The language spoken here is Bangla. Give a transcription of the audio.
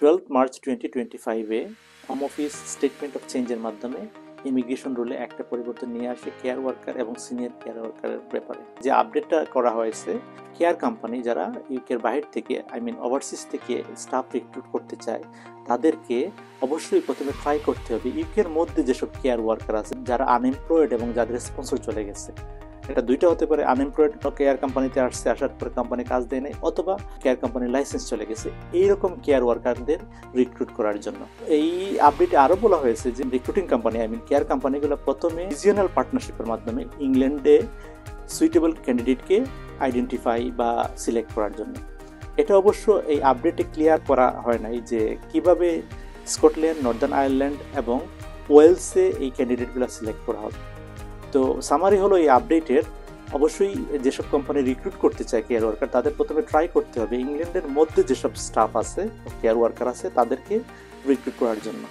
12 মার্চ 2025-এ হোম অফিস স্টেটমেন্ট অফ চেঞ্জের মাধ্যমে ইমিগ্রেশন রুলে একটা পরিবর্তন নিয়ে আসে কেয়ার ওয়ার্কার এবং সিনিয়র কেয়ার ওয়ার্কারের ব্যাপারে। যে আপডেটটা করা হয়েছে, কেয়ার কোম্পানি যারা ইউকের বাহির থেকে ওভারসিজ থেকে স্টাফ রিক্রুট করতে চায় তাদেরকে অবশ্যই প্রথমে ট্রাই করতে হবে ইউকের মধ্যে যেসব কেয়ার ওয়ার্কার আছে যারা আনএমপ্লয়েড এবং যাদের স্পন্সর চলে গেছে। এটা দুইটা হতে পারে, আনএমপ্লয়েড কেয়ার কোম্পানিতে আসার পরে কোম্পানি কাজ দেয় নাই, অথবা কেয়ার কোম্পানির লাইসেন্স চলে গেছে, এইরকম কেয়ার ওয়ার্কারদের রিক্রুট করার জন্য। এই আপডেটে আরো বলা হয়েছে যে রিক্রুটিং কোম্পানি কেয়ার কোম্পানিগুলো প্রথমে রিজিওনাল পার্টনারশিপের মাধ্যমে ইংল্যান্ডে সুইটেবল ক্যান্ডিডেটকে আইডেন্টিফাই বা সিলেক্ট করার জন্য। এটা অবশ্য এই আপডেটে ক্লিয়ার করা হয় নাই যে কিভাবে স্কটল্যান্ড, নর্দার্ন আয়ারল্যান্ড এবং ওয়েলসে এই ক্যান্ডিডেটগুলো সিলেক্ট করা হবে। তো সামারি হলো এই আপডেটের, অবশ্যই যেসব কোম্পানি রিক্রুট করতে চায় কেয়ার ওয়ার্কার তাদের প্রথমে ট্রাই করতে হবে ইংল্যান্ডের মধ্যে যেসব স্টাফ আছে, কেয়ার ওয়ার্কার আছে, তাদেরকে রিক্রুট করার জন্য।